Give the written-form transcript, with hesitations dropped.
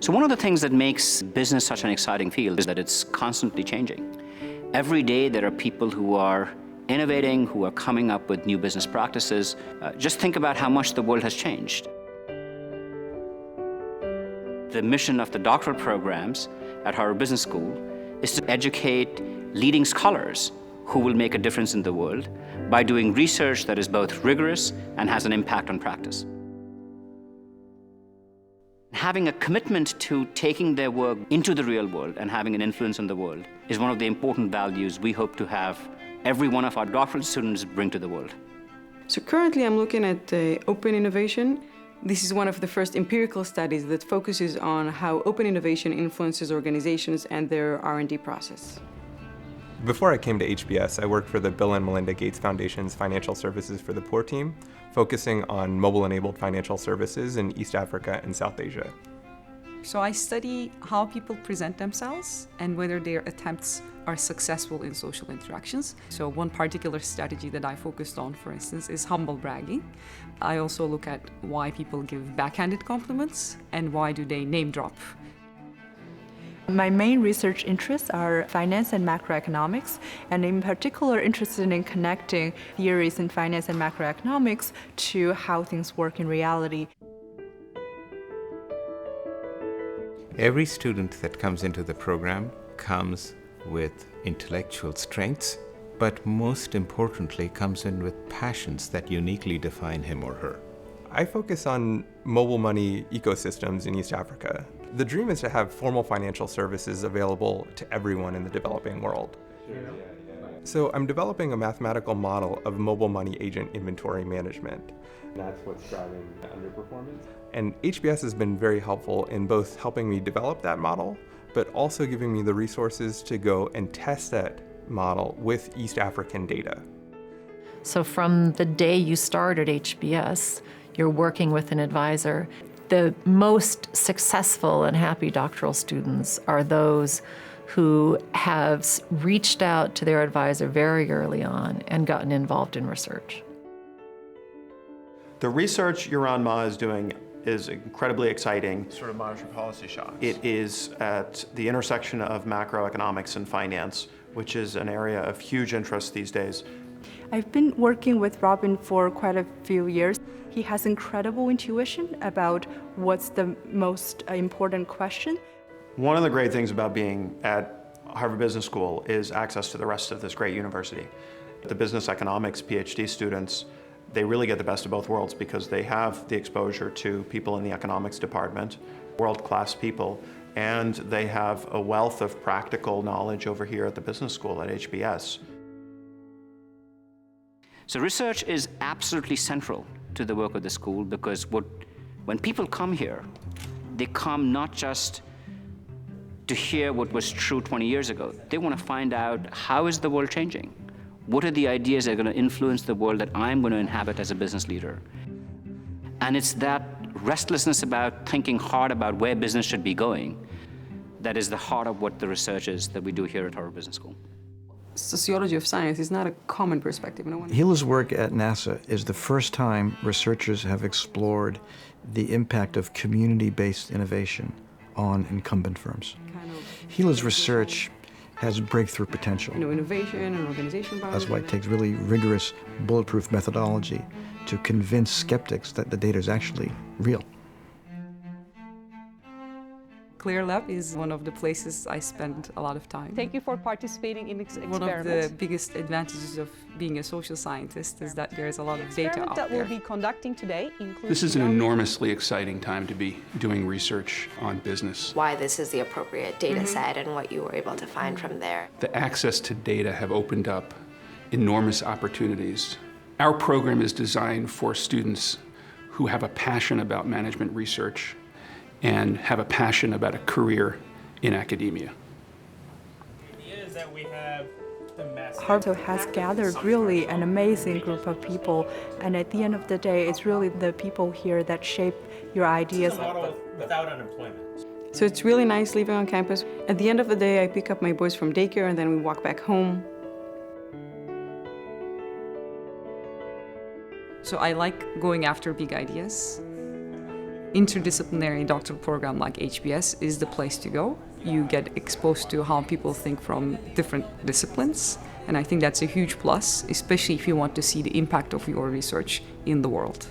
So one of the things that makes business such an exciting field is that it's constantly changing. Every day there are people who are innovating, who are coming up with new business practices. Just think about how much the world has changed. The mission of the doctoral programs at Harvard Business School is to educate leading scholars who will make a difference in the world by doing research that is both rigorous and has an impact on practice. Having a commitment to taking their work into the real world and having an influence on the world is one of the important values we hope to have every one of our doctoral students bring to the world. So currently I'm looking at open innovation. This is one of the first empirical studies that focuses on how open innovation influences organizations and their R&D process. Before I came to HBS, I worked for the Bill and Melinda Gates Foundation's Financial Services for the Poor team, focusing on mobile-enabled financial services in East Africa and South Asia. So I study how people present themselves and whether their attempts are successful in social interactions. So one particular strategy that I focused on, for instance, is humble bragging. I also look at why people give backhanded compliments and why do they name drop. My main research interests are finance and macroeconomics, and in particular interested in connecting theories in finance and macroeconomics to how things work in reality. Every student that comes into the program comes with intellectual strengths, but most importantly comes in with passions that uniquely define him or her. I focus on mobile money ecosystems in East Africa. The dream is to have formal financial services available to everyone in the developing world. So I'm developing a mathematical model of mobile money agent inventory management. That's what's driving the underperformance. And HBS has been very helpful in both helping me develop that model, but also giving me the resources to go and test that model with East African data. So from the day you start at HBS, you're working with an advisor. The most successful and happy doctoral students are those who have reached out to their advisor very early on and gotten involved in research. The research Yaron Ma is doing is incredibly exciting. Sort of monetary policy shocks. It is at the intersection of macroeconomics and finance, which is an area of huge interest these days. I've been working with Robin for quite a few years. He has incredible intuition about what's the most important question. One of the great things about being at Harvard Business School is access to the rest of this great university. The business economics PhD students, they really get the best of both worlds because they have the exposure to people in the economics department, world-class people, and they have a wealth of practical knowledge over here at the business school at HBS. So research is absolutely central to the work of the school because when people come here, they come not just to hear what was true 20 years ago. They want to find out how is the world changing? What are the ideas that are going to influence the world that I'm going to inhabit as a business leader? And it's that restlessness about thinking hard about where business should be going that is the heart of what the research is that we do here at Harvard Business School. Sociology of science is not a common perspective. No one. Hila's work at NASA is the first time researchers have explored the impact of community-based innovation on incumbent firms. Hila's research has breakthrough potential. Innovation and organization. That's why it takes really rigorous, bulletproof methodology to convince skeptics that the data is actually real. Clear Lab is one of the places I spend a lot of time. Thank you for participating in this experiment. One of the biggest advantages of being a social scientist is that there's a lot of data out there. The experiment that we'll be conducting today includes... This is an enormously exciting time to be doing research on business. Why this is the appropriate data set and what you were able to find from there. The access to data have opened up enormous opportunities. Our program is designed for students who have a passion about management research and have a passion about a career in academia. Harvard has gathered really an amazing group of people, and at the end of the day, it's really the people here that shape your ideas. Without unemployment. So it's really nice leaving on campus. At the end of the day, I pick up my boys from daycare and then we walk back home. So I like going after big ideas. Interdisciplinary doctoral program like HBS is the place to go. You get exposed to how people think from different disciplines, and I think that's a huge plus, especially if you want to see the impact of your research in the world.